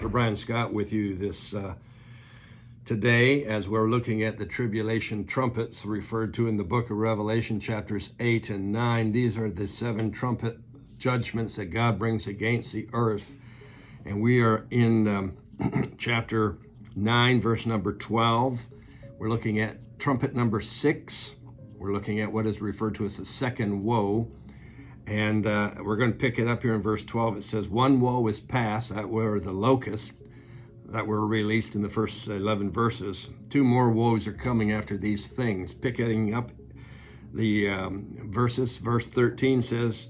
Dr. Brian Scott with you today as we're looking at the Tribulation Trumpets referred to in the book of Revelation chapters 8 and 9. These are the 7 trumpet judgments that God brings against the earth. And we are in chapter 9, verse number 12. We're looking at trumpet number 6. We're looking at what is referred to as the second woe. And we're going to pick it up here in verse 12. It says, one woe is past, that were the locusts that were released in the first 11 verses. 2 more woes are coming after these things. Picking up the verses, verse 13 says,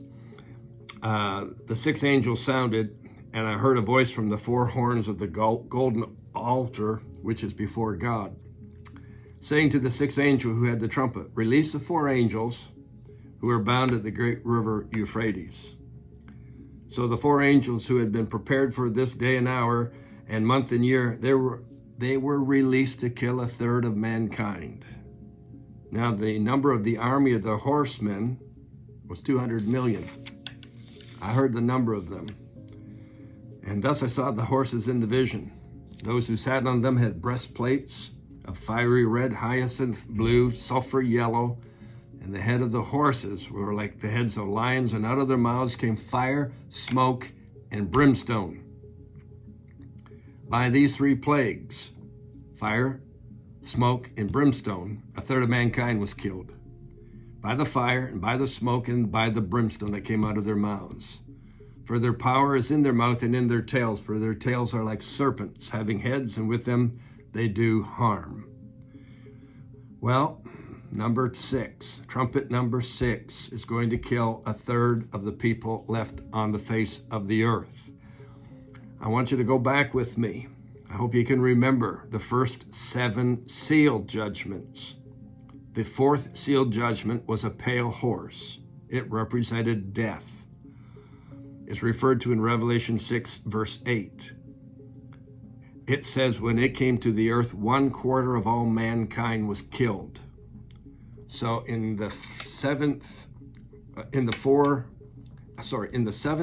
the sixth angel sounded, and I heard a voice from the 4 horns of the golden altar, which is before God, saying to the 6th angel who had the trumpet, release the 4 angels who are bound at the great river Euphrates. So the 4 angels who had been prepared for this day and hour and month and year, they were released to kill 1/3 of mankind. Now the number of the army of the horsemen was 200 million. I heard the number of them. And thus I saw the horses in the vision. Those who sat on them had breastplates of fiery red, hyacinth blue, sulfur yellow, and the head of the horses were like the heads of lions, and out of their mouths came fire, smoke, and brimstone. By these 3 plagues, fire, smoke, and brimstone, 1/3 of mankind was killed. By the fire, and by the smoke, and by the brimstone that came out of their mouths. For their power is in their mouth and in their tails, for their tails are like serpents, having heads, and with them they do harm. Well, number 6, trumpet number 6 is going to kill 1/3 of the people left on the face of the earth. I want you to go back with me. I hope you can remember the first 7 seal judgments. The 4th seal judgment was a pale horse. It represented death. It's referred to in Revelation 6, verse 8. It says, when it came to the earth, 1/4 of all mankind was killed. So in the 7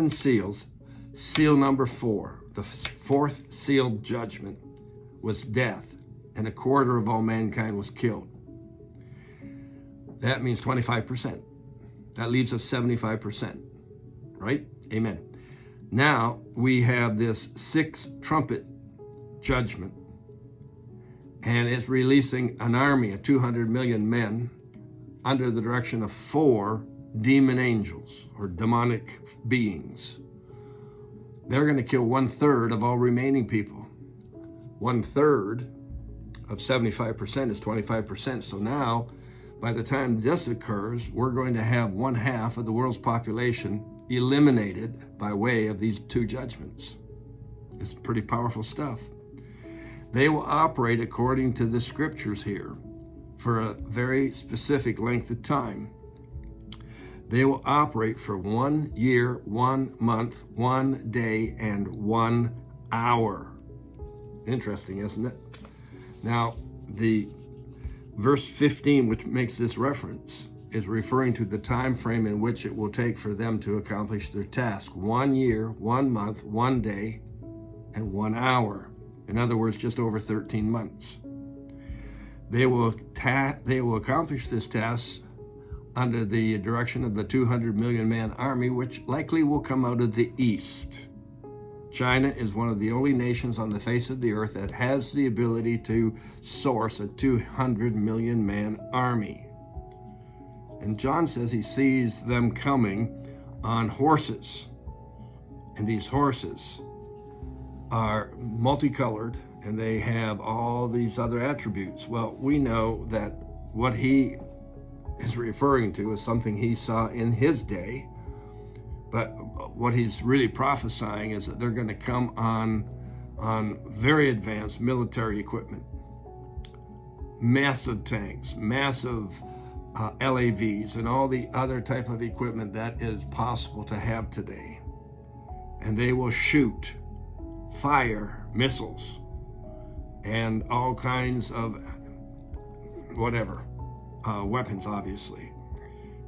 seals, seal number 4, the 4th seal judgment was death, and 1/4 of all mankind was killed. That means 25%. That leaves us 75%, right? Amen. Now we have this 6th trumpet judgment, and it's releasing an army of 200 million men under the direction of 4 demon angels or demonic beings. They're going to kill 1/3 of all remaining people. 1/3 of 75% is 25%. So now, by the time this occurs, we're going to have 1/2 of the world's population eliminated by way of these 2 judgments. It's pretty powerful stuff. They will operate according to the scriptures here for a very specific length of time. They will operate for 1 year, 1 month, 1 day, and 1 hour. Interesting, isn't it? Now, the verse 15, which makes this reference, is referring to the time frame in which it will take for them to accomplish their task. 1 year, 1 month, 1 day, and 1 hour. In other words, just over 13 months. They will accomplish this task under the direction of the 200 million man army, which likely will come out of the east. China is one of the only nations on the face of the earth that has the ability to source a 200 million man army. And John says he sees them coming on horses. And these horses are multicolored, and they have all these other attributes. Well, we know that what he is referring to is something he saw in his day, but what he's really prophesying is that they're going to come on very advanced military equipment, massive tanks, massive LAVs, and all the other type of equipment that is possible to have today. And they will shoot fire, missiles, and all kinds of weapons, obviously.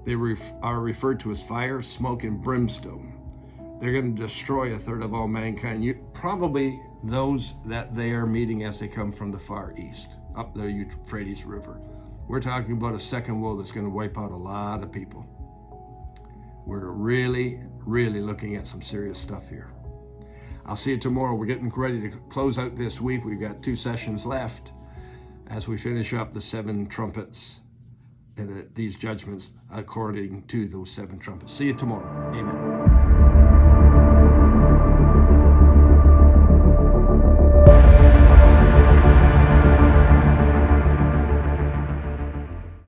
They are referred to as fire, smoke, and brimstone. They're going to destroy 1/3 of all mankind. Probably those that they are meeting as they come from the Far East, up the Euphrates River. We're talking about a second woe that's going to wipe out a lot of people. We're really, really looking at some serious stuff here. I'll see you tomorrow. We're getting ready to close out this week. We've got 2 sessions left as we finish up the 7 trumpets and these judgments according to those 7 trumpets. See you tomorrow. Amen.